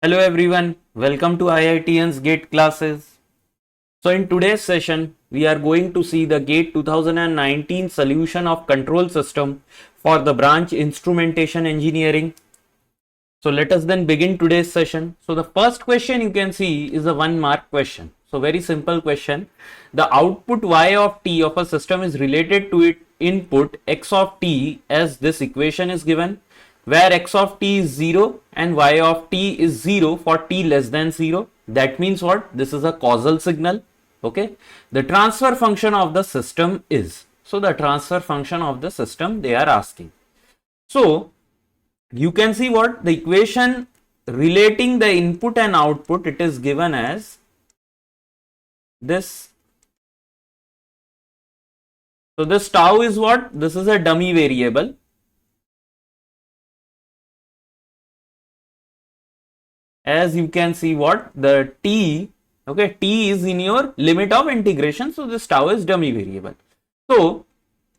Hello everyone, welcome to IITN's GATE classes. So in today's session, we are going to see the GATE 2019 solution of control system for the branch instrumentation engineering. So let us then begin today's session. So the first question you can see is a 1 mark question. So very simple question. The output y of t of a system is related to its input x of t as this equation is given, where x of t is 0 and y of t is 0 for t less than 0. That means what? This is a causal signal. Okay. The transfer function of the system is. So the transfer function of the system they are asking. So you can see what the equation relating the input and output, it is given as this. So this tau is what? This is a dummy variable. As you can see what the t, okay, t is in your limit of integration. So this tau is dummy variable. So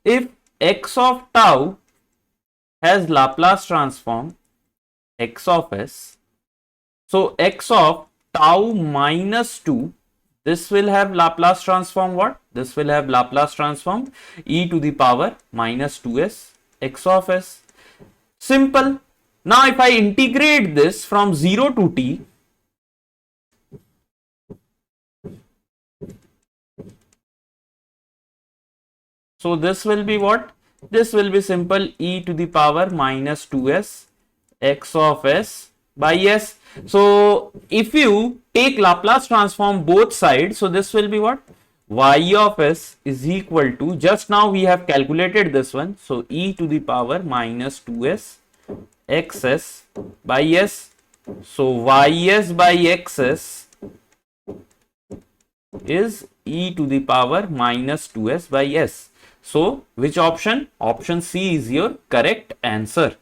if x of tau has Laplace transform x of s, so x of tau minus 2, this will have Laplace transform what? This will have Laplace transform e to the power minus 2s x of s. Simple. Now if I integrate this from 0 to t, so this will be what? This will be simple e to the power minus 2s x of s by s. So if you take Laplace transform both sides, so this will be what? Y of s is equal to, just now we have calculated this one, so e to the power minus 2s xs by s. So ys by xs is e to the power minus 2s by s. So which option? Option C is your correct answer.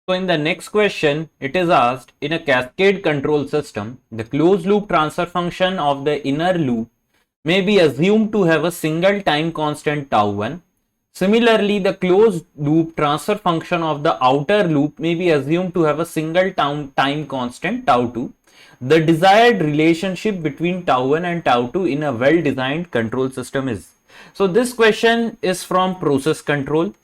So in the next question, it is asked, in a cascade control system, the closed loop transfer function of the inner loop may be assumed to have a single time constant tau 1. Similarly, the closed loop transfer function of the outer loop may be assumed to have a single time constant tau 2. The desired relationship between tau 1 and tau 2 in a well designed control system is. So this question is from process control.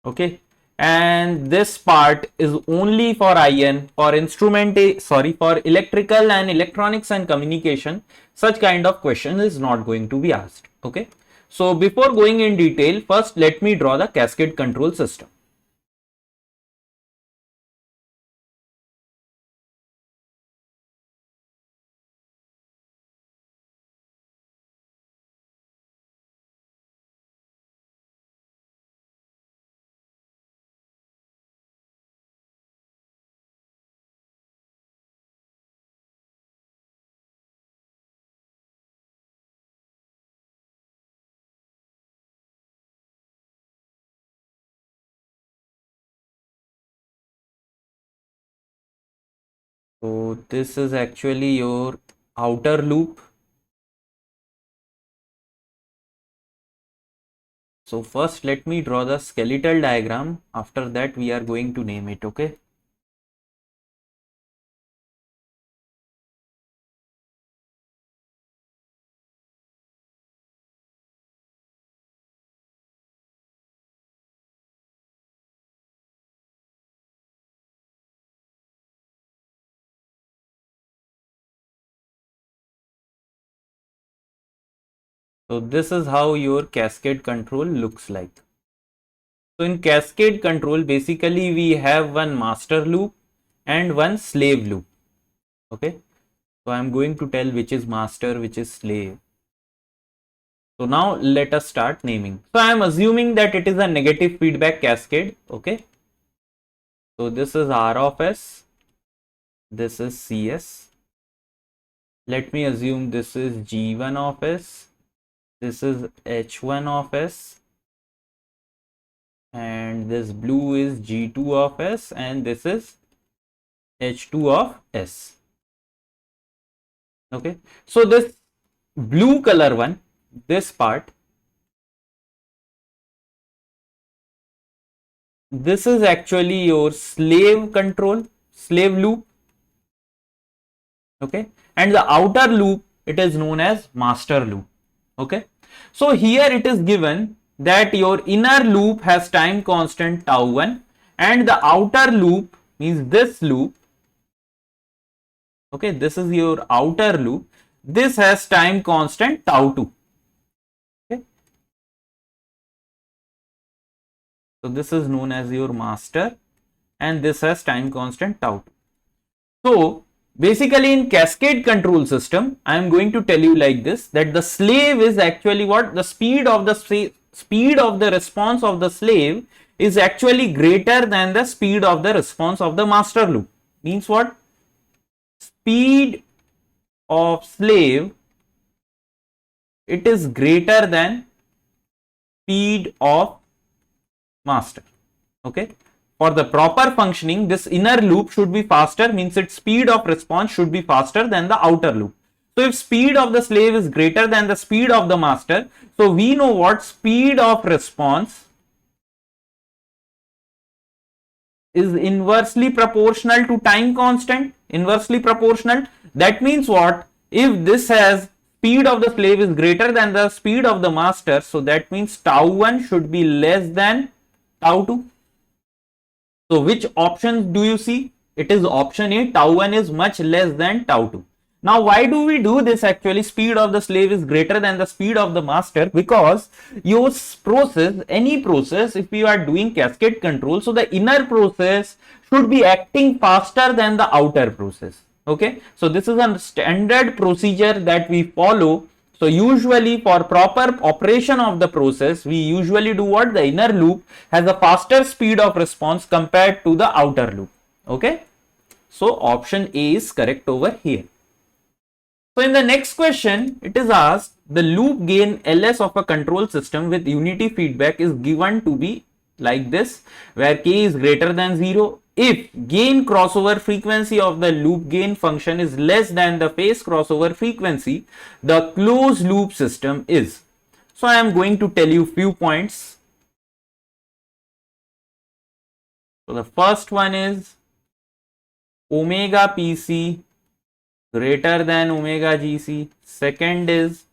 Okay, and this part is only for IN, for for electrical and electronics and communication. Such kind of question is not going to be asked. Okay, so before going in detail, first let me draw the cascade control system. So this is actually your outer loop. So first let me draw the skeletal diagram. After that we are going to name it. Okay. So this is how your cascade control looks like. So in cascade control, basically we have one master loop and one slave loop. Okay. So I'm going to tell which is master, which is slave. So now let us start naming. So I'm assuming that it is a negative feedback cascade. Okay. So this is R of S. This is CS. Let me assume this is G1 of S. This is H1 of S. And this blue is G2 of S. And this is H2 of S. Okay. So this blue color one, this part, this is actually your slave control, slave loop. Okay, and the outer loop, it is known as master loop. Okay, so here it is given that your inner loop has time constant tau 1 and the outer loop means this loop. Okay, this is your outer loop, this has time constant tau 2. Okay, so this is known as your master and this has time constant tau 2. So basically in cascade control system, I am going to tell you like this, that the slave is actually what? The speed of the response of the slave is actually greater than the speed of the response of the master loop. Means what? Speed of slave, it is greater than speed of master. Okay. For the proper functioning, this inner loop should be faster, means its speed of response should be faster than the outer loop. So if speed of the slave is greater than the speed of the master, so we know what speed of response is inversely proportional to time constant, inversely proportional. That means what? If this has speed of the slave is greater than the speed of the master, so that means tau 1 should be less than tau 2. So which option do you see? It is option A, tau 1 is much less than tau 2. Now why do we do this? Actually speed of the slave is greater than the speed of the master, because your process, any process, if you are doing cascade control, so the inner process should be acting faster than the outer process. Okay, so this is a standard procedure that we follow. So usually for proper operation of the process, we usually do what? The inner loop has a faster speed of response compared to the outer loop. Okay, so option A is correct over here. So in the next question, it is asked the loop gain LS of a control system with unity feedback is given to be like this, where k is greater than 0 if gain crossover frequency of the loop gain function is less than the phase crossover frequency, the closed loop system is. So I am going to tell you few points. So the first one is omega PC greater than omega GC. Second is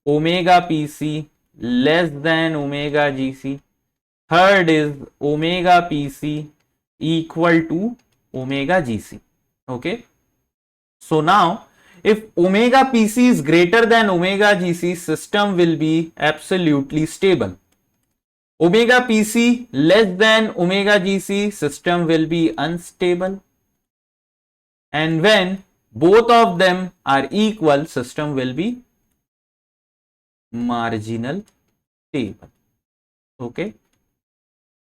omega PC less than omega GC. Third is omega PC equal to omega GC. Okay. So now if omega PC is greater than omega GC, system will be absolutely stable. Omega PC less than omega GC, system will be unstable. And when both of them are equal, system will be marginal stable. Okay.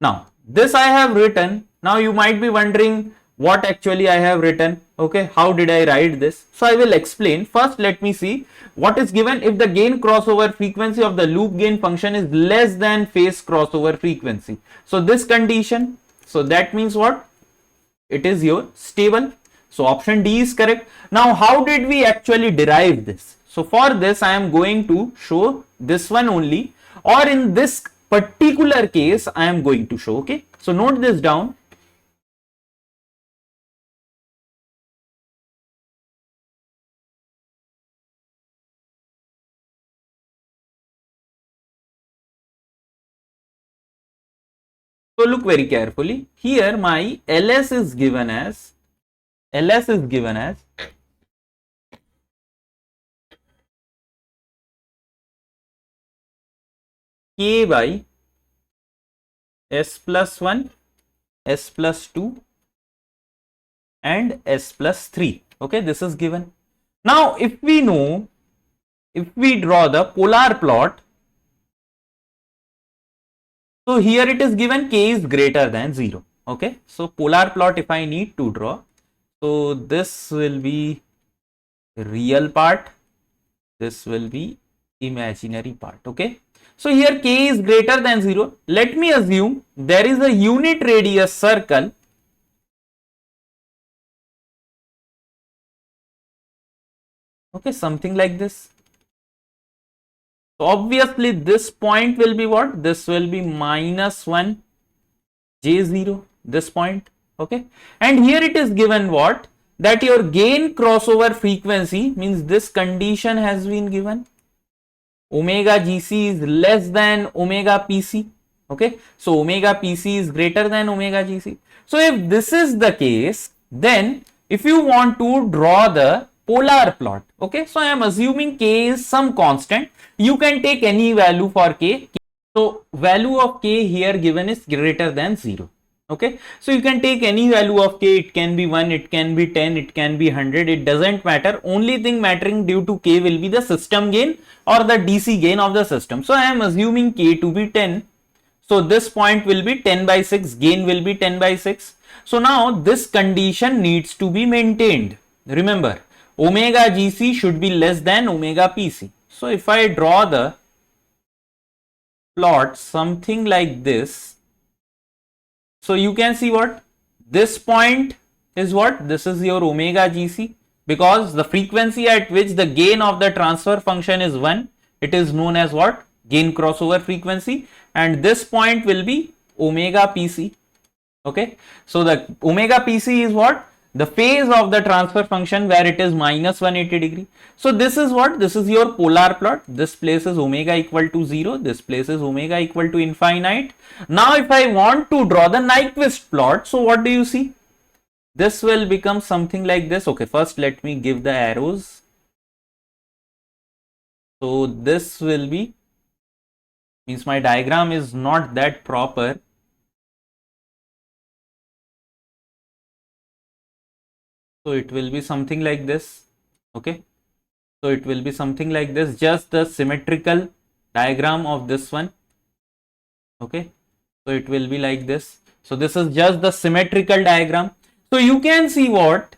Now this I have written. Now you might be wondering what actually I have written. Okay, how did I write this? So I will explain. First let me see what is given if the gain crossover frequency of the loop gain function is less than phase crossover frequency. So this condition, so that means what? It is your stable. So option D is correct. Now how did we actually derive this? So for this I am going to show this one only, or in this particular case I am going to show. Okay, so note this down. So look very carefully. Here my LS is given as K by S plus 1, S plus 2 and S plus 3. Okay, this is given. Now if we know, if we draw the polar plot, so here it is given k is greater than 0. Okay, so polar plot if I need to draw, so this will be real part, this will be imaginary part. Okay, so here k is greater than 0. Let me assume there is a unit radius circle. Okay, something like this. So obviously this point will be what? This will be -1 J0, this point. Okay, and here it is given what, that your gain crossover frequency, means this condition has been given, omega GC is less than omega PC. Okay, so omega PC is greater than omega GC. So if this is the case, then if you want to draw the polar plot, okay, so I am assuming K is some constant, you can take any value for K. So value of K here given is greater than 0. Okay, so you can take any value of K, it can be 1, it can be 10, it can be 100, it doesn't matter. Only thing mattering due to K will be the system gain or the DC gain of the system. So I am assuming K to be 10. So this point will be 10 by 6, gain will be 10 by 6. So now this condition needs to be maintained. Remember, omega GC should be less than omega PC. So if I draw the plot something like this, so you can see what, this point is what, this is your omega GC, because the frequency at which the gain of the transfer function is 1, it is known as what, gain crossover frequency, and this point will be omega PC. Okay, so the omega PC is what, the phase of the transfer function where it is minus 180 degree. So this is what, this is your polar plot. This place is omega equal to 0, this place is omega equal to infinite. Now if I want to draw the Nyquist plot, so what do you see? This will become something like this. Okay, first let me give the arrows. So this will be, means my diagram is not that proper. So it will be something like this. Okay, so it will be something like this, just the symmetrical diagram of this one. Okay, so it will be like this. So this is just the symmetrical diagram. So you can see what,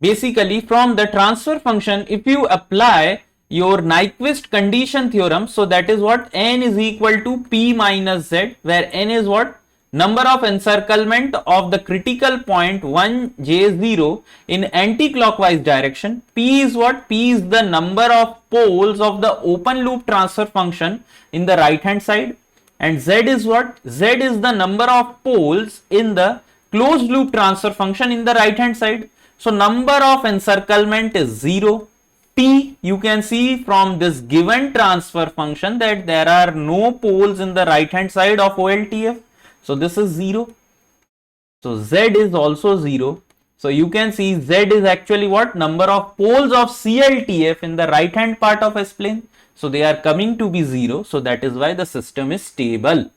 basically from the transfer function, if you apply your Nyquist condition theorem, so that is what, n is equal to p minus z, where n is what, number of encirclement of the critical point 1 J0 in anti-clockwise direction. P is what? P is the number of poles of the open loop transfer function in the right hand side, and Z is what? Z is the number of poles in the closed loop transfer function in the right hand side. So number of encirclement is 0. P, you can see from this given transfer function that there are no poles in the right hand side of OLTF. So this is 0. So Z is also 0. So you can see Z is actually what? Number of poles of CLTF in the right hand part of S plane. So they are coming to be 0. So that is why the system is stable.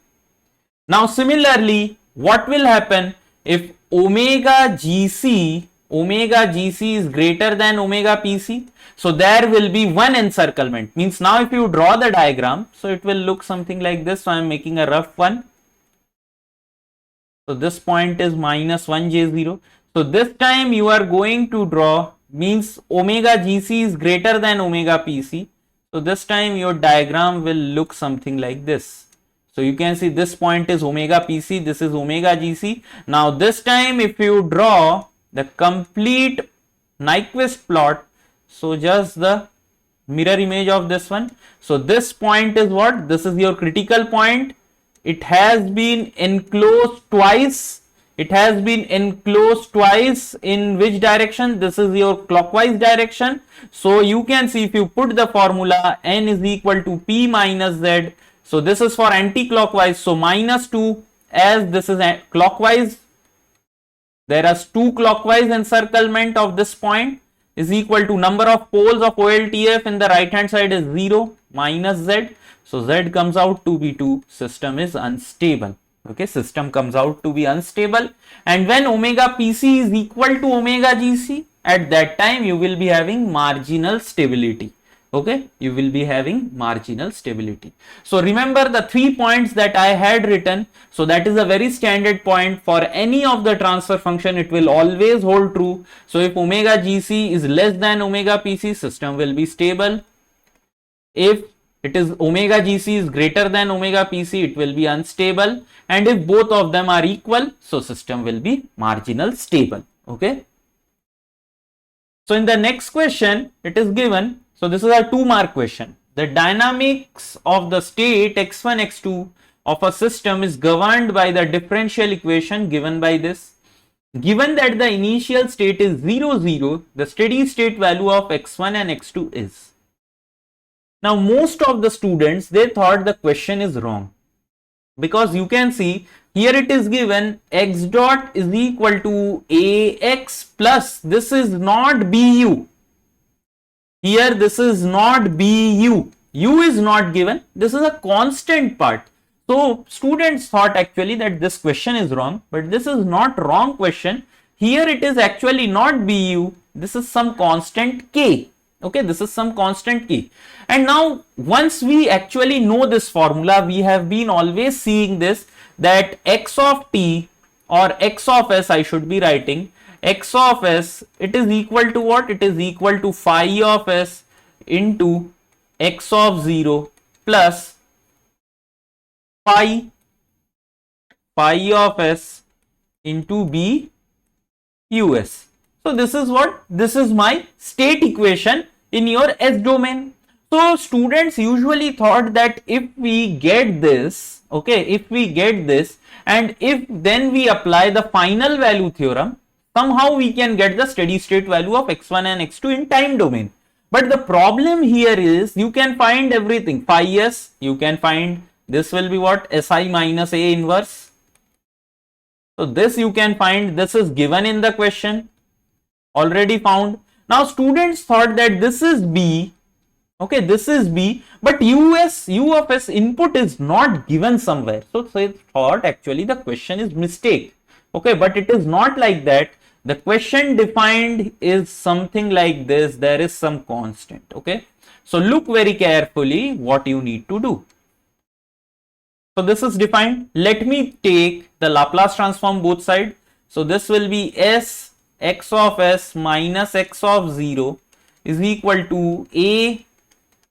Now similarly, what will happen if omega GC is greater than omega PC? So there will be one encirclement. Means now if you draw the diagram, so it will look something like this. So I am making a rough one. So this point is minus 1 J0. So this time you are going to draw, means omega GC is greater than omega PC. So this time your diagram will look something like this. So you can see this point is omega PC, this is omega GC. Now this time if you draw the complete Nyquist plot, so just the mirror image of this one. So this point is what? This is your critical point. It has been enclosed twice. It has been enclosed twice in which direction? This is your clockwise direction. So you can see if you put the formula, n is equal to p minus z. So this is for anti-clockwise. So minus 2, as this is clockwise, there are 2 clockwise encirclement of this point, is equal to number of poles of OLTF in the right hand side is 0 minus z. So Z comes out to be 2, system is unstable. Okay, system comes out to be unstable. And when omega PC is equal to omega GC, at that time you will be having marginal stability. Okay, you will be having marginal stability. So remember the 3 points that I had written. So that is a very standard point for any of the transfer function. It will always hold true. So if omega GC is less than omega PC, system will be stable. If it is omega GC is greater than omega PC, it will be unstable. And if both of them are equal, so system will be marginal stable. Okay. So in the next question, it is given. So this is a 2-mark question. The dynamics of the state x1, x2 of a system is governed by the differential equation given by this. Given that the initial state is 0, 0, the steady state value of x1 and x2 is. Now, most of the students, they thought the question is wrong, because you can see here it is given x dot is equal to ax plus, this is not bu. Here this is not bu. U is not given. This is a constant part. So students thought actually that this question is wrong, but this is not wrong question. Here it is actually not bu. This is some constant k. Okay, this is some constant k. And now once we actually know this formula, we have been always seeing this, that x of t or x of s, I should be writing, x of s, it is equal to what? It is equal to phi of s into x of 0 plus phi of s into b us. So this is what? This is my state equation in your S domain. So students usually thought that if we get this, okay, if we get this, and if then we apply the final value theorem, somehow we can get the steady state value of x1 and x2 in time domain. But the problem here is you can find everything. Phi s, you can find, this will be what? Si minus A inverse. So this you can find, this is given in the question, already found. Now students thought that this is B, okay, this is B, but U of S input is not given somewhere. So they thought actually the question is mistake. Okay, but it is not like that. The question defined is something like this. There is some constant. Okay, so look very carefully what you need to do. So this is defined. Let me take the Laplace transform both sides. So this will be S x of s minus x of 0 is equal to a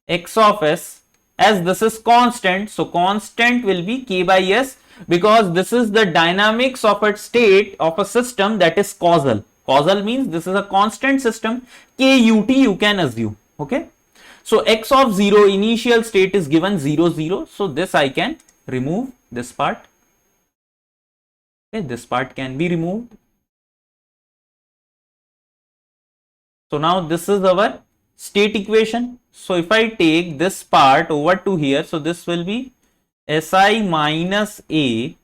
x of s, as this is constant. So constant will be k by s, because this is the dynamics of a state of a system that is causal. Causal means this is a constant system. KUT you can assume. Okay. So x of 0 initial state is given 0, 0. So this I can remove this part. Okay, this part can be removed. So now this is our state equation. So if I take this part over to here, so this will be Si minus A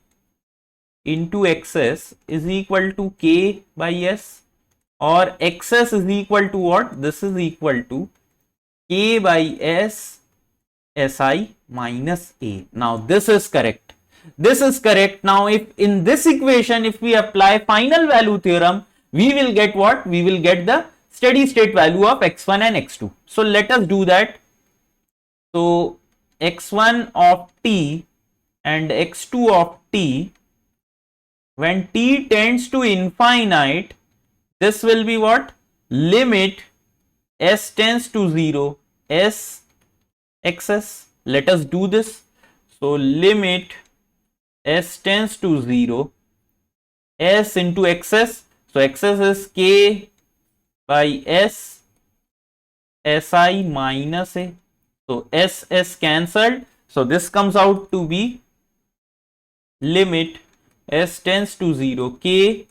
into Xs is equal to K by S, or Xs is equal to what? This is equal to K by S Si minus A. Now this is correct. This is correct. Now if in this equation, if we apply final value theorem, we will get what? We will get the steady state value of x1 and x2. So let us do that. So x1 of t and x2 of t, when t tends to infinite, this will be what? Limit s tends to 0 s xs. Let us do this. So limit s tends to 0 s into xs. So xs is k by s si minus a. So s cancelled. So this comes out to be limit s tends to 0 k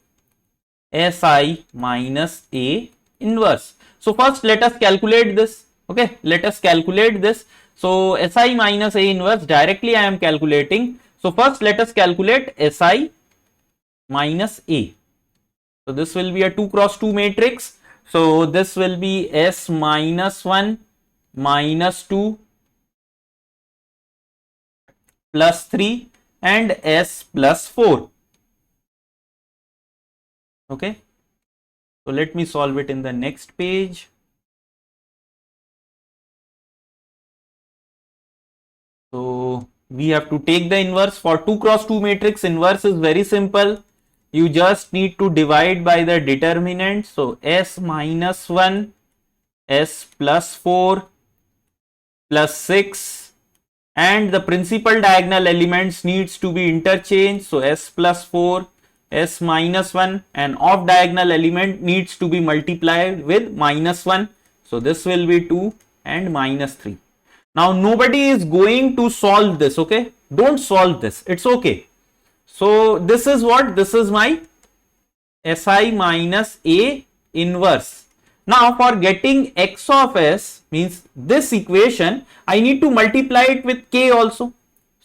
si minus a inverse. So first let us calculate this. Okay, let us calculate this. So si minus a inverse directly I am calculating. So first let us calculate si minus a. So this will be a 2 cross 2 matrix. So this will be s minus 1 minus 2 plus 3 and s plus 4. Okay. So let me solve it in the next page. So we have to take the inverse. For 2 cross 2 matrix, inverse is very simple. You just need to divide by the determinant. So s minus 1 s plus 4 plus 6, and the principal diagonal elements needs to be interchanged. So s plus 4 s minus 1, and off diagonal element needs to be multiplied with minus 1. So this will be 2 and minus 3. Now nobody is going to solve this, okay? Don't solve this, it's okay. So this is what? This is my Si minus A inverse. Now for getting x of s, means this equation, I need to multiply it with k also.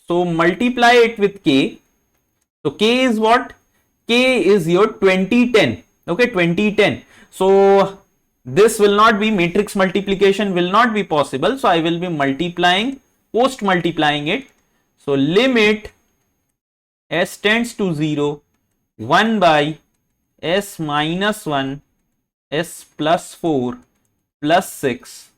So multiply it with k. So k is what? K is your 2010. Okay, 2010. So this will not be, matrix multiplication will not be possible. So I will be multiplying, post multiplying it. So limit s tends to 0, 1 by s minus 1, s plus 4 plus 6,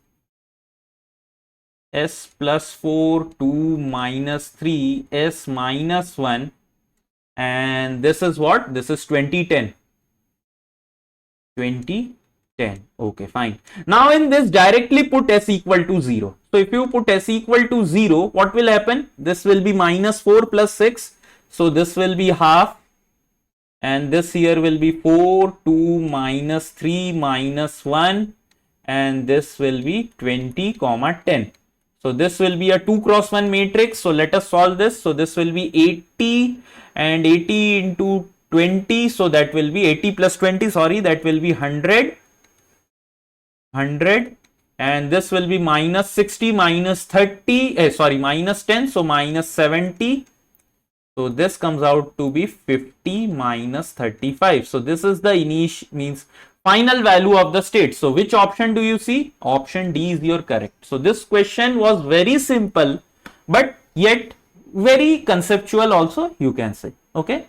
s plus 4, 2 minus 3, s minus 1, and this is what? This is 2010. 2010. Okay, fine. Now in this, directly put s equal to 0. So if you put s equal to 0, what will happen? This will be minus 4 plus 6. So this will be half. And this here will be 4, 2 minus 3 minus 1. And this will be 20, 10. So this will be a 2 cross 1 matrix. So let us solve this. So this will be 80 and 80 into 20. So that will be 80 plus 20. Sorry, that will be 100. 100. And this will be minus 60 minus 30. Sorry, minus 10. So minus 70. So this comes out to be 50 minus 35. So this is the initial, means final value of the state. So which option do you see? Option D is your correct. So this question was very simple, but yet very conceptual also, you can say. Okay.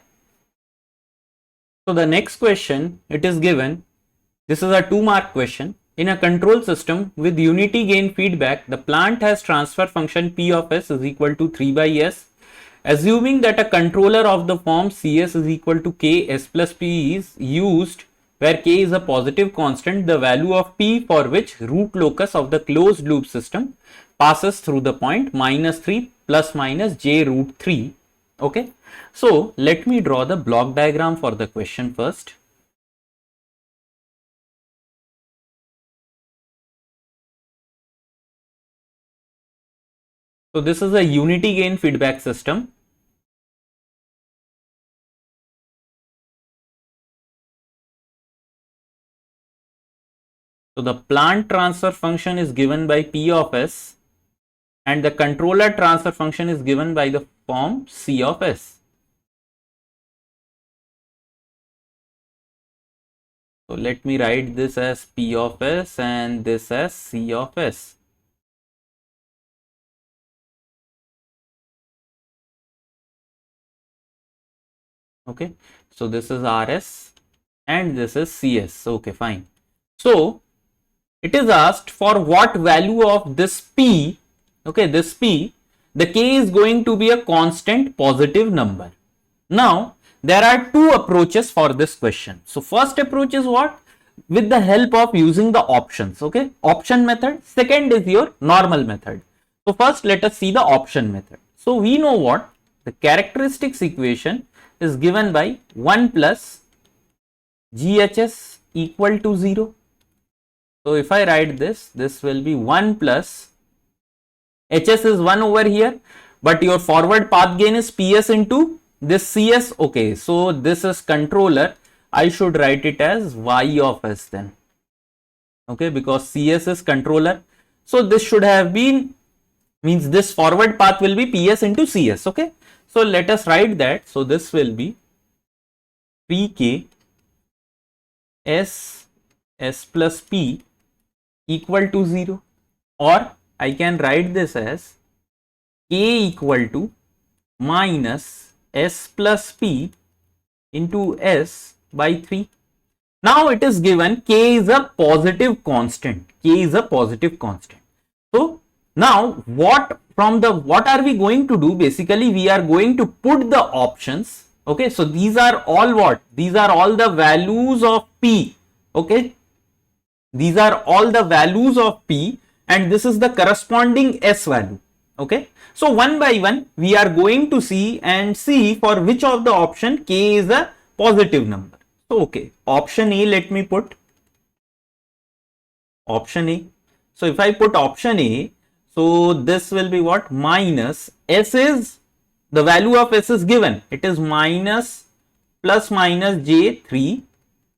So the next question, it is given. This is a 2-mark question. In a control system with unity gain feedback, the plant has transfer function P of S is equal to 3 by S. Assuming that a controller of the form Cs is equal to K S plus P is used, where K is a positive constant, the value of P for which root locus of the closed loop system passes through the point minus 3 plus minus j root 3. Okay. So let me draw the block diagram for the question first. So this is a unity gain feedback system. So the plant transfer function is given by P of S and the controller transfer function is given by the form C of S. So let me write this as P of S and this as C of S. Okay, so this is RS and this is CS. Okay, fine. So it is asked for what value of this P, okay, this P, the K is going to be a constant positive number. Now there are two approaches for this question. So first approach is what? With the help of using the options, okay, option method. Second is your normal method. So first let us see the option method. So we know what? The characteristics equation is given by 1 plus GHS equal to 0. So if I write this, this will be 1 plus HS is 1 over here, but your forward path gain is PS into this CS. Okay, so this is controller. I should write it as Y of S then. Okay, because CS is controller. So this should have been, means this forward path will be PS into CS. Okay, so let us write that. So this will be 3K S plus P equal to 0, or I can write this as K equal to minus S plus P into S by 3. Now it is given K is a positive constant. K is a positive constant. So now what are we going to do? Basically we are going to put the options. Okay, so these are all what? These are all the values of P. Okay, these are all the values of P and this is the corresponding S value. Okay, so one by one we are going to see and see for which of the option K is a positive number. So okay, option A, let me put option A. So if I put option A, So this will be what? Minus s is, the value of s is given, it is minus plus minus j3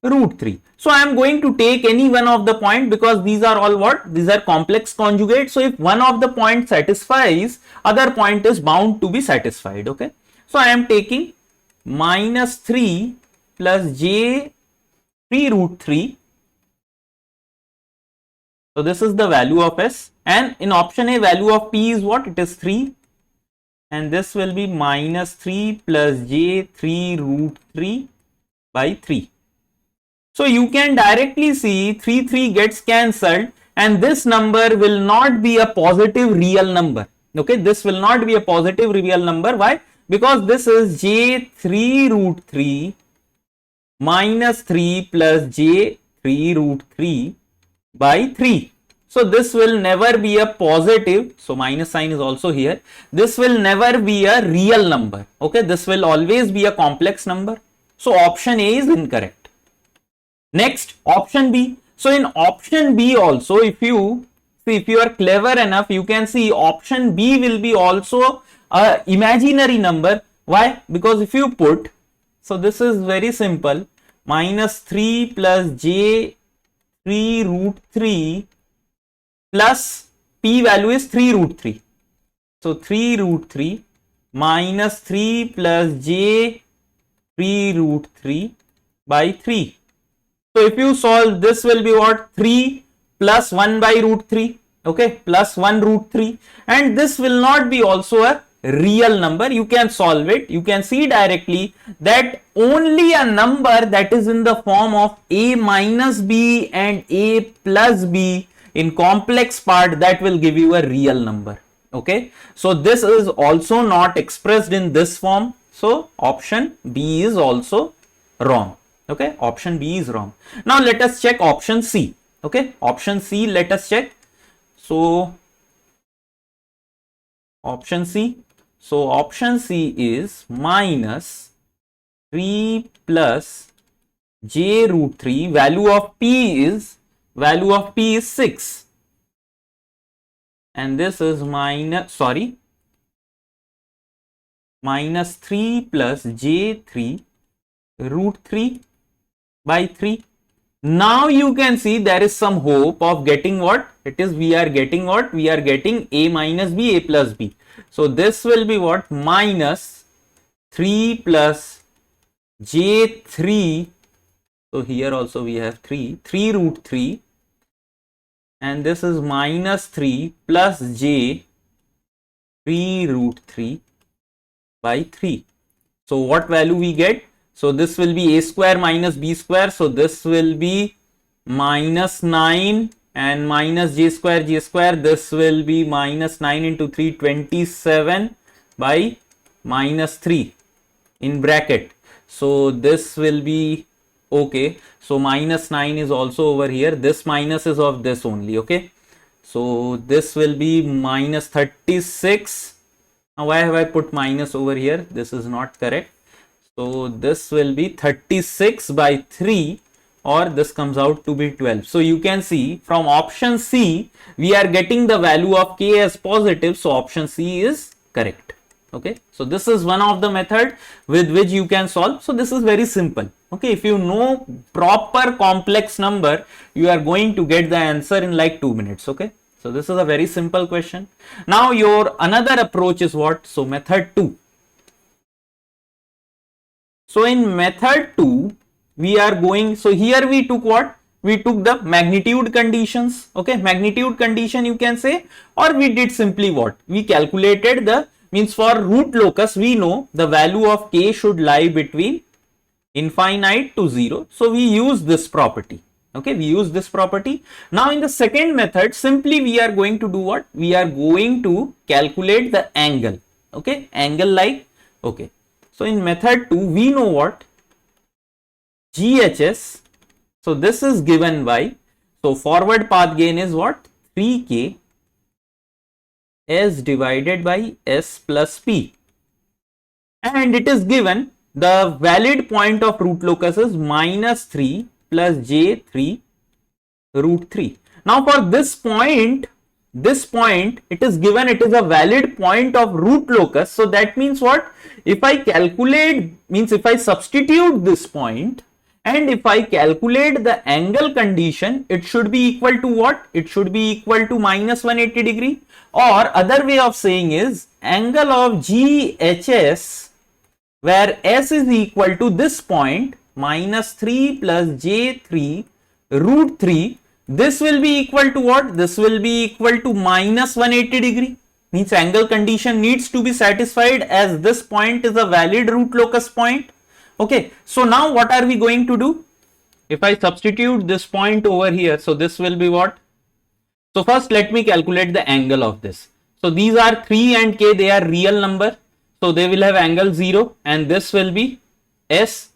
root 3. So I am going to take any one of the point, because these are all what? These are complex conjugates. So if one of the point satisfies, other point is bound to be satisfied. Okay. So I am taking minus 3 plus j 3 root 3. So this is the value of s, and in option A value of p is what? It is 3, and this will be minus 3 plus j 3 root 3 by 3. So you can directly see 3 gets cancelled, and this number will not be a positive real number. Okay, this will not be a positive real number. Why? Because this is j 3 root 3 minus 3 plus j 3 root 3 by 3. So this will never be a positive. So minus sign is also here. This will never be a real number. Okay, this will always be a complex number. So option A is incorrect. Next, option B. So in option B also, if you are clever enough, you can see option B will be also a imaginary number. Why? Because if you put, so this is very simple, minus 3 plus j 3 root 3 plus p value is 3 root 3. So 3 root 3 minus 3 plus j 3 root 3 by 3. So if you solve, this will be what? 3 plus 1 by root 3. Okay, plus 1 root 3, and this will not be also a real number. You can solve it. You can see directly that only a number that is in the form of a minus b and a plus b in complex part, that will give you a real number. Okay, so this is also not expressed in this form. So option B is also wrong. Okay, option B is wrong. Now let us check option C. Okay, option C, let us check. So option C. So option C is minus 3 plus j root 3. Value of p is 6, and this is minus 3 plus j 3 root 3 by 3. Now you can see there is some hope of getting what? It is, we are getting what? We are getting a minus b, a plus b. So this will be what? Minus 3 plus j 3. So here also we have 3 root 3, and this is minus 3 plus j 3 root 3 by 3. So what value we get? So this will be a square minus b square. So this will be minus 9 and minus j square. This will be minus 9 into 3, 27 by minus 3 in bracket. So this will be okay. So minus 9 is also over here. This minus is of this only. Okay. So this will be minus 36. Now why have I put minus over here? This is not correct. So this will be 36 by 3, or this comes out to be 12. So you can see from option C, we are getting the value of k as positive. So option C is correct. Okay. So this is one of the method with which you can solve. So this is very simple. Okay. If you know proper complex number, you are going to get the answer in like 2 minutes. Okay. So this is a very simple question. Now your another approach is what? So method 2. So in method 2, we are going, so here we took what? We took the magnitude conditions. Okay, magnitude condition you can say, or we did simply what? We calculated the, means for root locus, we know the value of k should lie between infinite to 0. So we use this property. Okay, we use this property. Now in the second method, simply we are going to do what? We are going to calculate the angle. Okay, angle like, okay. So in method 2, we know what? GHS. So this is given by, so forward path gain is what? 3k S divided by S plus P. And it is given the valid point of root locus is minus 3 plus j 3 root 3. Now for this point, this point, it is given it is a valid point of root locus. So that means what? If I calculate, means if I substitute this point and if I calculate the angle condition, it should be equal to what? It should be equal to minus 180 degree, or other way of saying is angle of GHS, where S is equal to this point minus 3 plus J3 root 3. This will be equal to what? This will be equal to minus 180 degree. Means angle condition needs to be satisfied as this point is a valid root locus point. Okay, so now what are we going to do? If I substitute this point over here, so this will be what? So first let me calculate the angle of this. So these are 3 and k, they are real number. So they will have angle 0 and this will be S.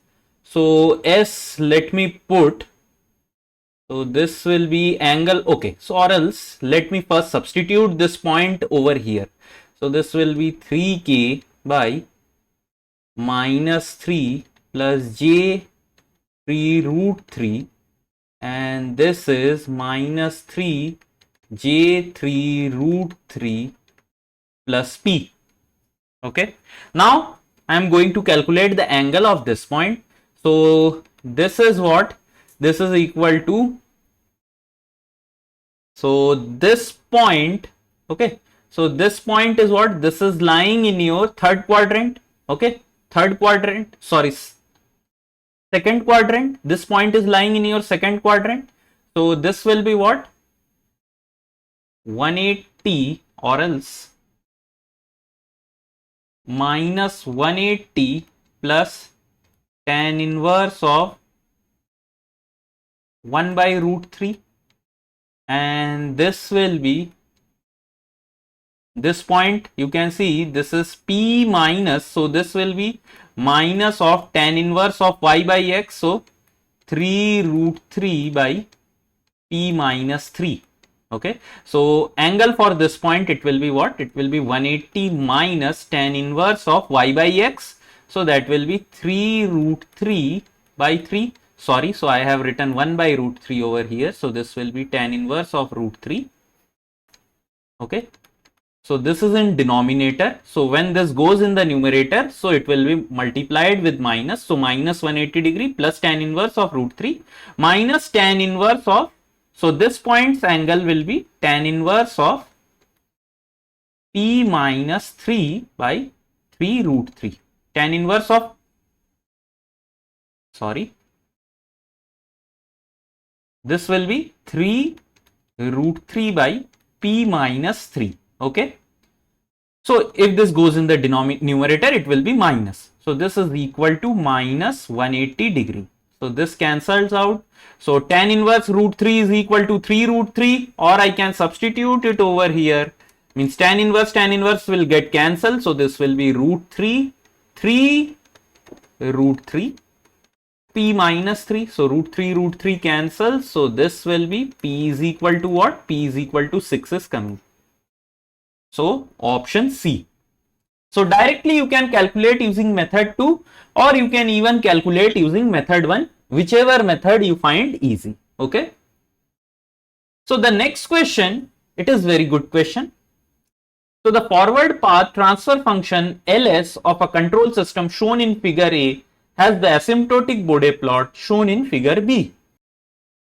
So S, let me put, so this will be angle, okay. So or else let me first substitute this point over here. So this will be 3k by minus 3 plus j 3 root 3, and this is minus 3 j3 root 3 plus p. Okay, now I am going to calculate the angle of this point. So this is what? This is equal to, so this point, okay, so this point is what? This is lying in your third quadrant, okay, third quadrant, sorry, second quadrant. This point is lying in your second quadrant. So this will be what? 180 or else minus 180 plus tan inverse of 1 by root 3, and this will be, this point you can see this is p minus, so this will be minus of tan inverse of y by x, so 3 root 3 by p minus 3. Okay, so angle for this point, it will be what? It will be 180 minus tan inverse of y by x, so that will be 3 root 3 by 3. Sorry, so I have written 1 by root 3 over here, so this will be tan inverse of root 3. Okay, so this is in denominator, so when this goes in the numerator, so it will be multiplied with minus, so minus 180 degree plus tan inverse of root 3 minus tan inverse of, so this point's angle will be tan inverse of p minus 3 by 3 root 3, tan inverse of, sorry, this will be 3 root 3 by p minus 3. Okay, so if this goes in the numerator, it will be minus, so this is equal to minus 180 degree. So this cancels out, so tan inverse root 3 is equal to 3 root 3, or I can substitute it over here, means tan inverse will get cancelled, so this will be root 3 root 3 p minus 3, so root 3 cancels, so this will be p is equal to what? P is equal to 6 is coming. So option C. So directly you can calculate using method 2, or you can even calculate using method 1, whichever method you find easy. Okay. So the next question, it is very good question. So the forward path transfer function LS of a control system shown in figure A has the asymptotic Bode plot shown in figure B.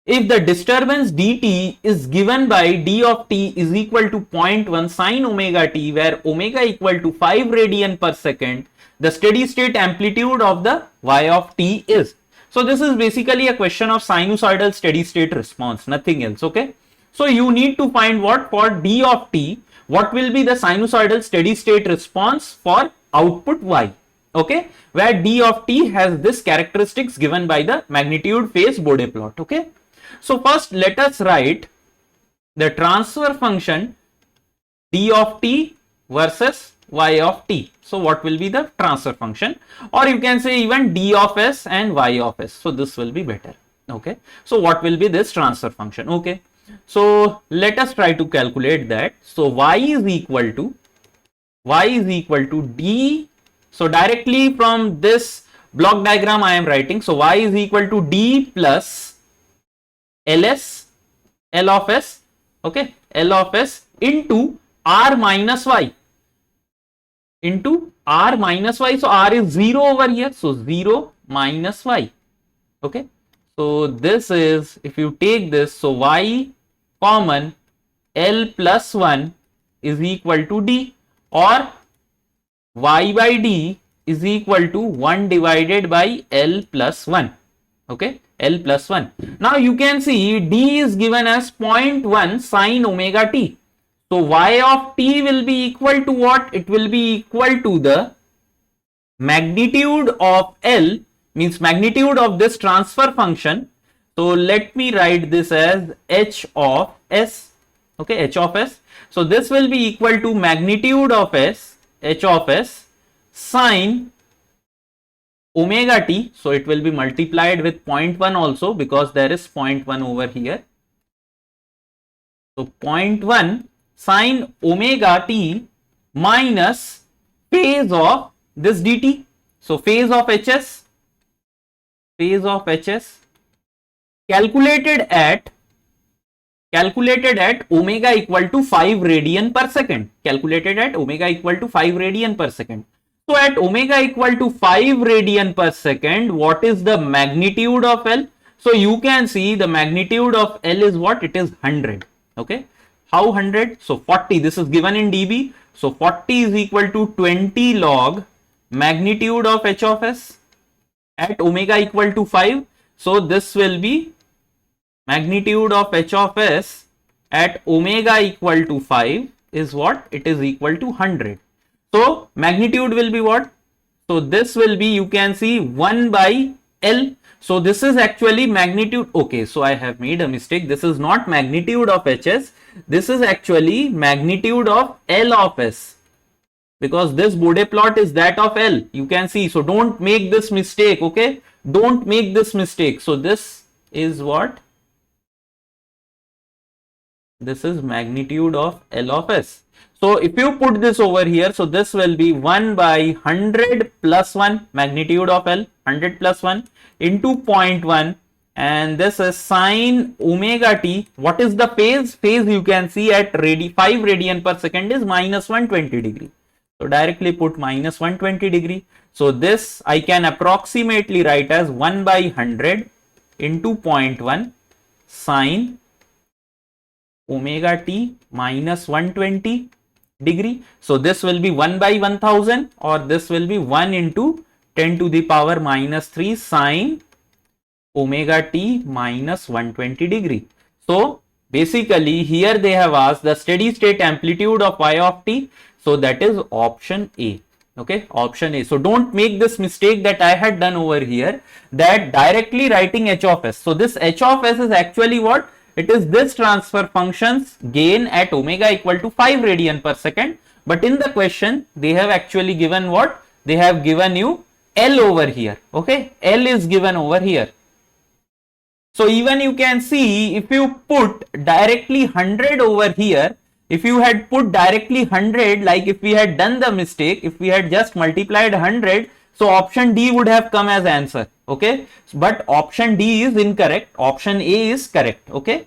If the disturbance dt is given by d of t is equal to 0.1 sine omega t, where omega equal to 5 radian per second, the steady state amplitude of the y of t is. So this is basically a question of sinusoidal steady state response, nothing else. Okay, so you need to find what? For d of t, what will be the sinusoidal steady state response for output y. Okay, where d of t has this characteristics given by the magnitude phase Bode plot. Okay, so first let us write the transfer function d of t versus y of t. So what will be the transfer function, or you can say even d of s and y of s. So this will be better. Okay, so what will be this transfer function? Okay, so let us try to calculate that. So y is equal to d. So directly from this block diagram I am writing, so y is equal to d plus ls, L of s, okay, L of s into r minus y, into r minus y. So r is 0 over here, so 0 minus y. Okay, so this is, if you take this, so y common, L plus 1 is equal to d, or y by d is equal to 1 divided by L plus 1. Okay, L plus 1. Now you can see d is given as 0.1 sine omega t. So y of t will be equal to what? It will be equal to the magnitude of L, means magnitude of this transfer function. So let me write this as h of s. Okay, h of s. So this will be equal to magnitude of s, h of s, sine omega t. So it will be multiplied with 0.1 also, because there is 0.1 over here. So 0.1 sine omega t minus phase of this dt. So phase of hs, calculated at omega equal to 5 radian per second. Calculated at omega equal to 5 radian per second. So at omega equal to 5 radian per second, what is the magnitude of L? So you can see the magnitude of L is what? It is 100. Okay, how 100? So 40, this is given in dB. So 40 is equal to 20 log magnitude of h of s at omega equal to 5. So this will be magnitude of h of s at omega equal to 5 is what? It is equal to 100. So magnitude will be what? So this will be, you can see, 1 by L. So this is actually magnitude. Okay, so I have made a mistake. This is not magnitude of hs. This is actually magnitude of L of s, because this Bode plot is that of L. You can see. So don't make this mistake. Okay, don't make this mistake. So this is what? This is magnitude of L of s. So if you put this over here, so this will be 1 by 100 plus 1, magnitude of L, 100 plus 1 into 0.1, and this is sine omega t. What is the phase? Phase you can see at 5 radian per second is minus 120 degree. So directly put minus 120 degree. So this I can approximately write as 1 by 100 into 0.1 sine omega t minus 120 degree. So this will be 1 by 1000, or this will be 1 into 10 to the power minus 3 sine omega t minus 120 degree. So basically here they have asked the steady state amplitude of y of t. So that is option A. Okay, option A. So don't make this mistake that I had done over here, that directly writing h of s. So this h of s is actually what? It is this transfer function's gain at omega equal to 5 radian per second. But in the question, they have actually given what? They have given you L over here. Okay, L is given over here. So even you can see, if you put directly 100 over here, if you had put directly 100, like if we had done the mistake, if we had just multiplied 100, so option D would have come as answer. Okay, but option D is incorrect. Option A is correct. Okay.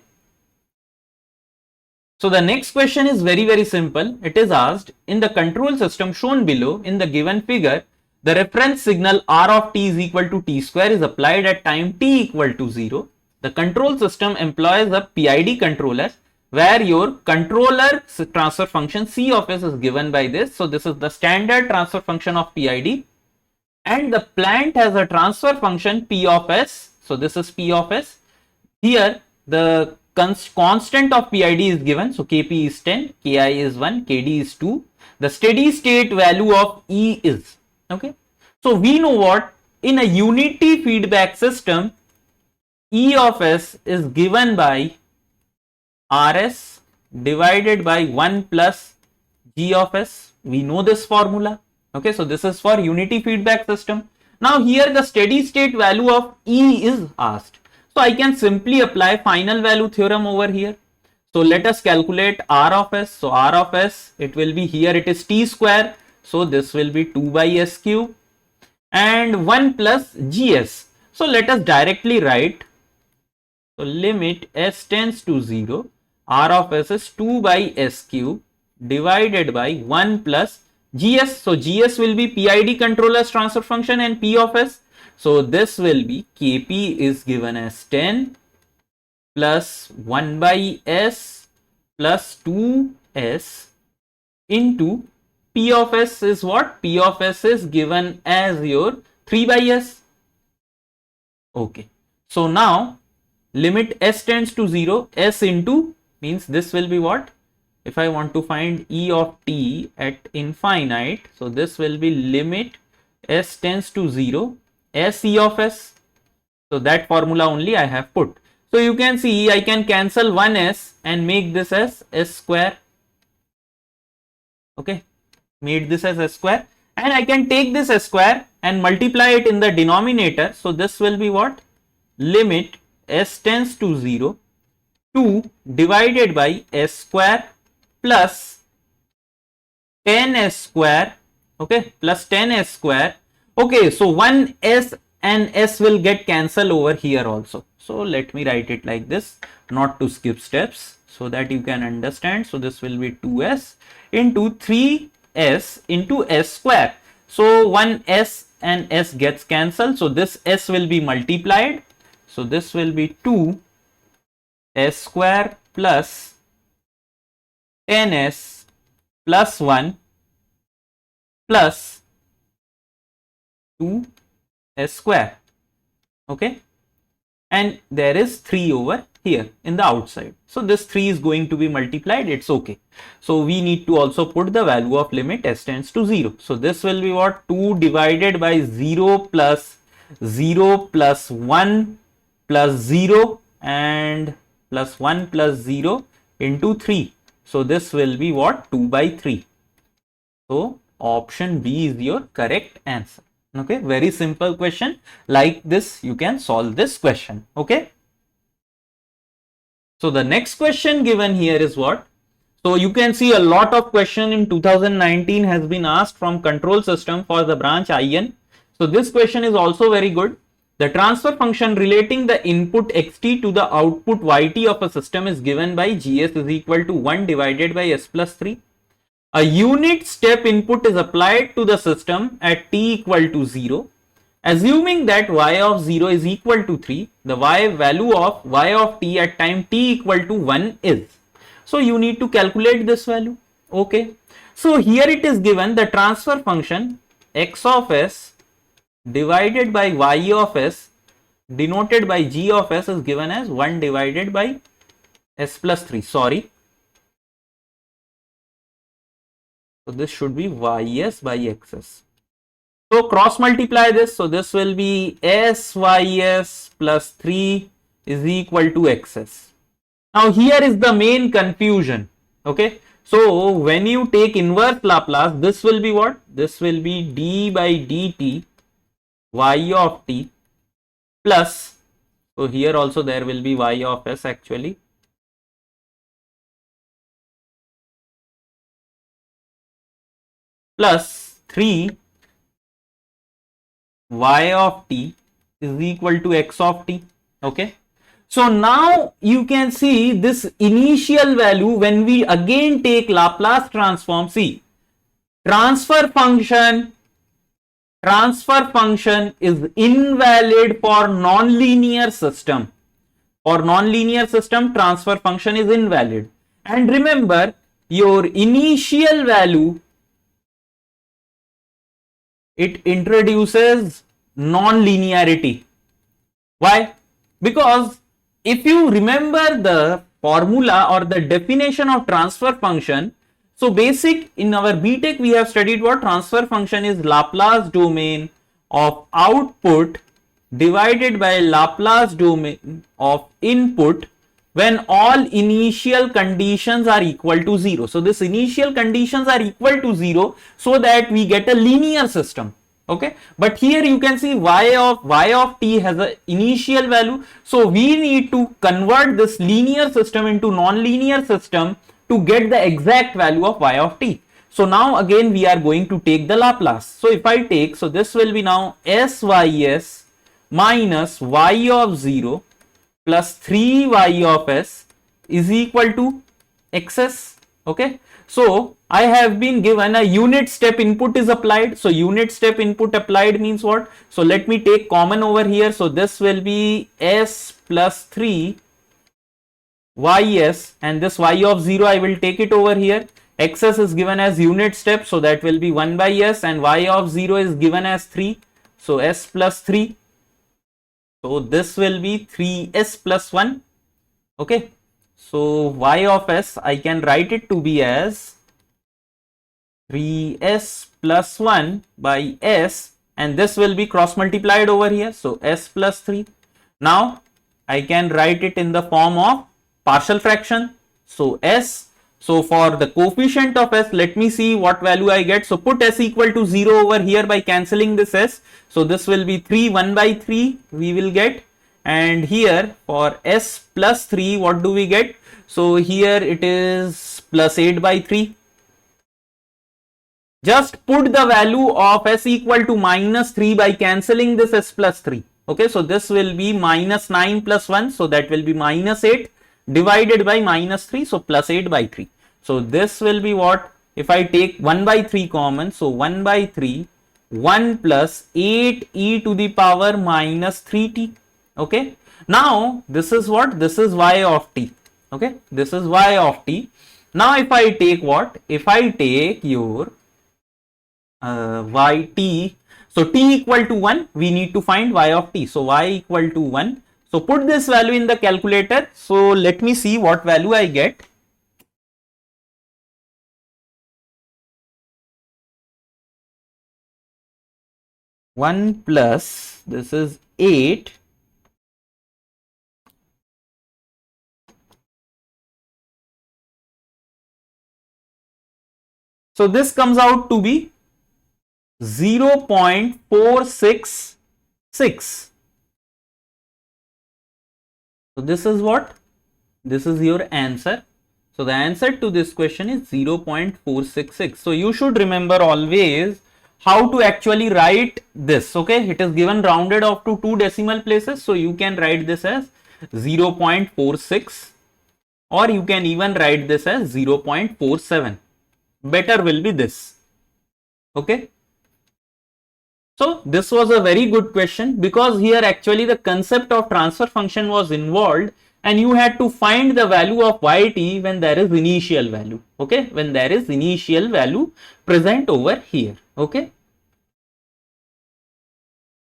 So the next question is very simple. It is asked, in the control system shown below in the given figure, the reference signal R of t is equal to t square is applied at time t equal to 0. The control system employs a PID controller, where your controller transfer function C of s is given by this. So this is the standard transfer function of PID. And the plant has a transfer function P of s. So this is P of s. Here the constant of PID is given. So Kp is 10, Ki is 1, Kd is 2. The steady state value of E is. Okay. So we know what? In a unity feedback system, E of s is given by Rs divided by 1 plus G of s. We know this formula. Okay, so this is for unity feedback system. Now here the steady state value of E is asked. So I can simply apply final value theorem over here. So let us calculate R of s. So R of s, it will be, here it is t square. So this will be 2 by s cube and 1 plus gs. So let us directly write. So limit s tends to 0. R of s is 2 by s cube divided by 1 plus gs. So gs will be PID controller's transfer function and p of s. So this will be kp is given as 10 plus 1 by s plus 2s into p of s is what? P of s is given as your 3 by s. Okay. So now limit s tends to 0, s into means this will be what? If I want to find e of t at infinite, so this will be limit s tends to 0, s e of s. So that formula only I have put. So you can see I can cancel one s and make this as s square. Okay, made this as s square, and I can take this s square and multiply it in the denominator. So this will be what? Limit s tends to 0, 2 divided by s square plus 10s square, okay, plus 10s square. Okay, so one s and s will get cancelled over here also. So let me write it like this, not to skip steps, so that you can understand. So this will be 2s into 3s into s square. So one s and s gets cancelled, so this s will be multiplied. So this will be 2 s square plus 10s plus 1 plus 2 s square. Okay, and there is 3 over here in the outside. So this 3 is going to be multiplied. It's okay. So we need to also put the value of limit s tends to 0. So this will be what? 2 divided by 0 plus 0 plus 1 plus 0 and plus 1 plus 0 into 3. So this will be what? 2 by 3. So option B is your correct answer. Okay, very simple question. Like this, you can solve this question. Okay. So the next question given here is what? So you can see a lot of question in 2019 has been asked from control system for the branch IN. So this question is also very good. The transfer function relating the input xt to the output yt of a system is given by gs is equal to 1 divided by s plus 3. A unit step input is applied to the system at t equal to 0. Assuming that y of 0 is equal to 3, the value of y of t at time t equal to 1 is. So you need to calculate this value. Okay. So here it is given the transfer function x of s divided by y of s denoted by g of s is given as 1 divided by s plus 3. Sorry. So this should be ys by xs. So cross multiply this. So this will be sys plus 3 is equal to xs. Now here is the main confusion. Okay. So when you take inverse Laplace, this will be what? This will be d by dt y of t plus, so here also there will be y of s actually, plus 3 y of t is equal to x of t. Okay. So now you can see this initial value when we again take Laplace transform. See, transfer function is invalid for nonlinear system. For nonlinear system, transfer function is invalid. And remember, your initial value, it introduces nonlinearity. Why? Because if you remember the formula or the definition of transfer function, so basic in our BTech we have studied what? Transfer function is Laplace domain of output divided by Laplace domain of input when all initial conditions are equal to 0. So this initial conditions are equal to 0 so that we get a linear system. Okay, but here you can see y of t has an initial value, so we need to convert this linear system into non-linear system to get the exact value of y of t. So now again we are going to take the Laplace. So if I take, so this will be now sys minus y of 0 plus 3y of s is equal to XS. Okay, so I have been given a unit step input is applied. So unit step input applied means what? So let me take common over here. So this will be S plus 3 ys, and this y of 0 I will take it over here. XS is given as unit step, so that will be 1 by s, and y of 0 is given as 3, so s plus 3. So this will be 3s plus 1. Okay, so y of s I can write it to be as 3s plus 1 by s, and this will be cross multiplied over here, so s plus 3. Now I can write it in the form of partial fraction. So s, so for the coefficient of s, let me see what value I get. So put s equal to 0 over here by cancelling this s. So this will be 3, 1 by 3 we will get, and here for s plus 3 what do we get? So here it is plus 8 by 3. Just put the value of s equal to minus 3 by cancelling this s plus 3. Okay, so this will be minus 9 plus 1, so that will be minus 8 divided by minus 3, so plus 8 by 3. So this will be what? If I take 1 by 3 common, so 1 by 3, 1 plus 8 e to the power minus 3t. Okay, now this is what? This is y of t. Okay, this is y of t. Now if I take what? If I take your yt, so t equal to 1, we need to find y of t. So y equal to 1. So put this value in the calculator. So let me see what value I get. One plus, this is 8. So this comes out to be 0.466. So this is what? This is your answer. So the answer to this question is 0.466. So you should remember always how to actually write this. Okay, it is given rounded off to 2 decimal places. So you can write this as 0.46, or you can even write this as 0.47. Better will be this. Okay. So this was a very good question, because here actually the concept of transfer function was involved, and you had to find the value of yt when there is initial value. Okay, when there is initial value present over here. Okay,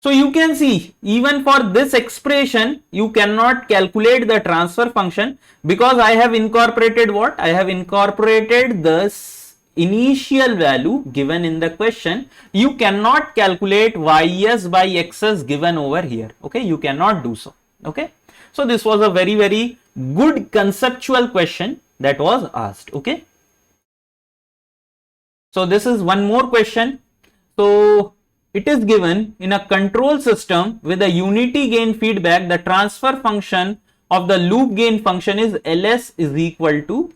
so you can see even for this expression you cannot calculate the transfer function, because I have incorporated what? I have incorporated this initial value given in the question. You cannot calculate ys by xs given over here. Okay, you cannot do so. Okay, so this was a very, very good conceptual question that was asked. Okay, so this is one more question. So it is given in a control system with a unity gain feedback, the transfer function of the loop gain function is ls is equal to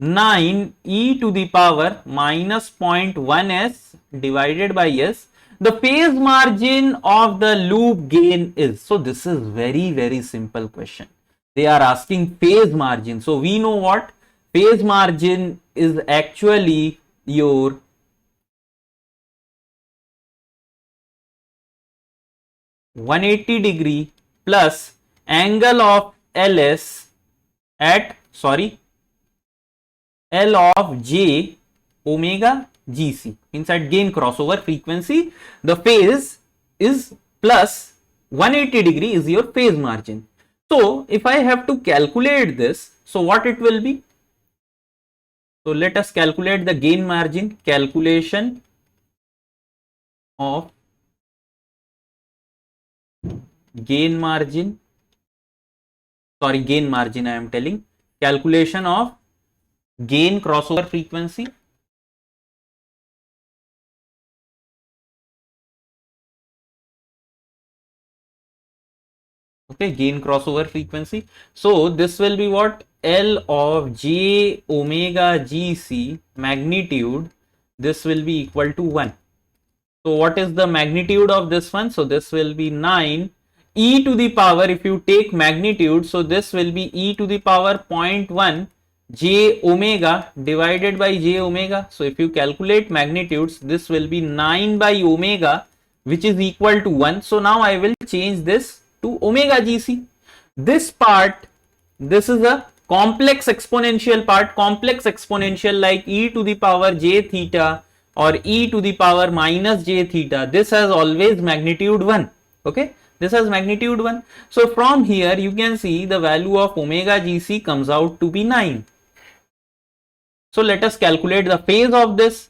9 e to the power minus 0.1 s divided by s. The phase margin of the loop gain is. So this is very, very simple question. They are asking phase margin. So we know what? Phase margin is actually your (180° plus angle of ls at L of j omega gc, inside gain crossover frequency. The phase is plus 180° is your phase margin. So if I have to calculate this, so what it will be? So let us calculate the gain margin. Calculation of gain margin, gain margin I am telling, calculation of gain crossover frequency. Okay, gain crossover frequency. So this will be what? L of j omega gc magnitude, this will be equal to 1. So what is the magnitude of this one? So this will be 9 e to the power, if you take magnitude, so this will be e to the power 0.1 j omega divided by j omega. So if you calculate magnitudes, this will be 9 by omega, which is equal to 1. So now I will change this to omega gc. This part, this is a complex exponential part, complex exponential like e to the power j theta or e to the power minus j theta. This has always magnitude 1. Okay, this has magnitude 1. So from here you can see the value of omega gc comes out to be 9. So let us calculate the phase of this.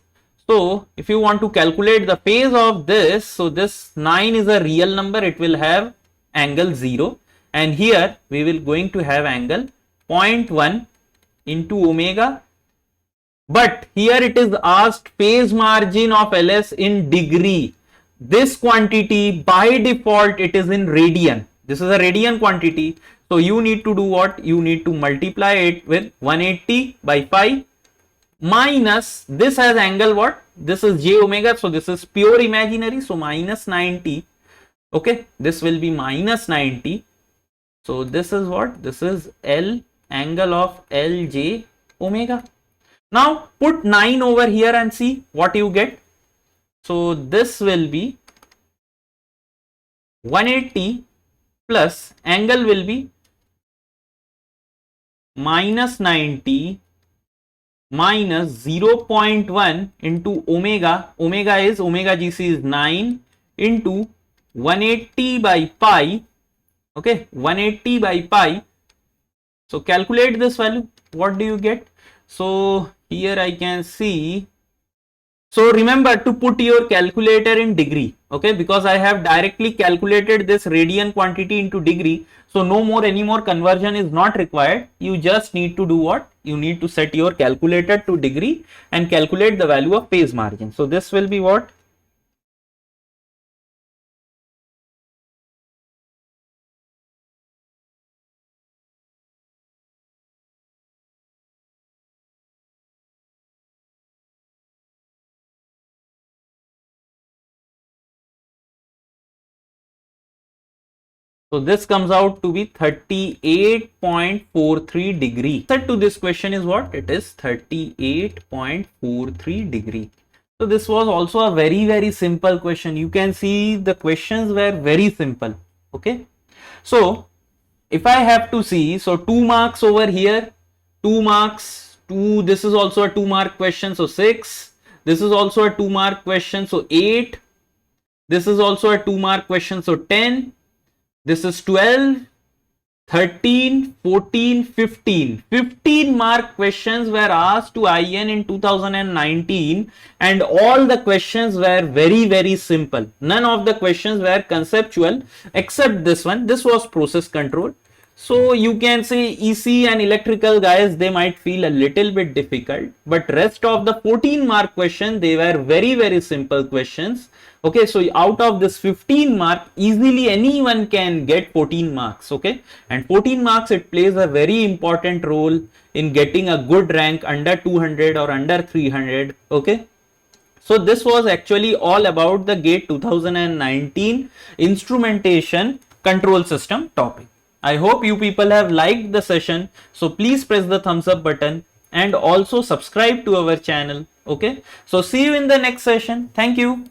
So if you want to calculate the phase of this, so this 9 is a real number, it will have angle 0, and here we will going to have angle 0.1 into omega, but here it is asked phase margin of LS in degree. This quantity by default it is in radian. This is a radian quantity. So you need to do what? You need to multiply it with 180 by pi minus this has angle what? This is j omega. So this is pure imaginary. So minus 90. Okay. This will be minus 90. So this is what? This is L angle of Lj omega. Now put 9 over here and see what you get. So this will be 180 plus angle will be minus 90 minus 0.1 into omega. Omega gc is 9 into 180 by pi. Okay, 180 by pi. So calculate this value. What do you get? So here I can see. So remember to put your calculator in degree. Okay, because I have directly calculated this radian quantity into degree. So no more, any more conversion is not required. You just need to do what? You need to set your calculator to degree and calculate the value of phase margin. So this will be what? So this comes out to be 38.43 degree. Answer to this question is what? It is 38.43 degree. So this was also a very simple question. You can see the questions were very simple. Okay. So if I have to see, so 2 marks over here, 2 marks, 2, this is also a 2 mark question. So 6, this is also a 2 mark question. So 8, this is also a 2 mark question. So 10. This is 12, 13, 14, 15. 15 mark questions were asked to IN in 2019 and all the questions were very simple. None of the questions were conceptual except this one. This was process control. So you can say EC and electrical guys, they might feel a little bit difficult, but rest of the 14 mark question, they were very simple questions. Okay, so out of this 15 mark, easily anyone can get 14 marks. Okay, and 14 marks, it plays a very important role in getting a good rank under 200 or under 300. Okay, so this was actually all about the GATE 2019 instrumentation control system topic. I hope you people have liked the session. So please press the thumbs up button and also subscribe to our channel. Okay, so see you in the next session. Thank you.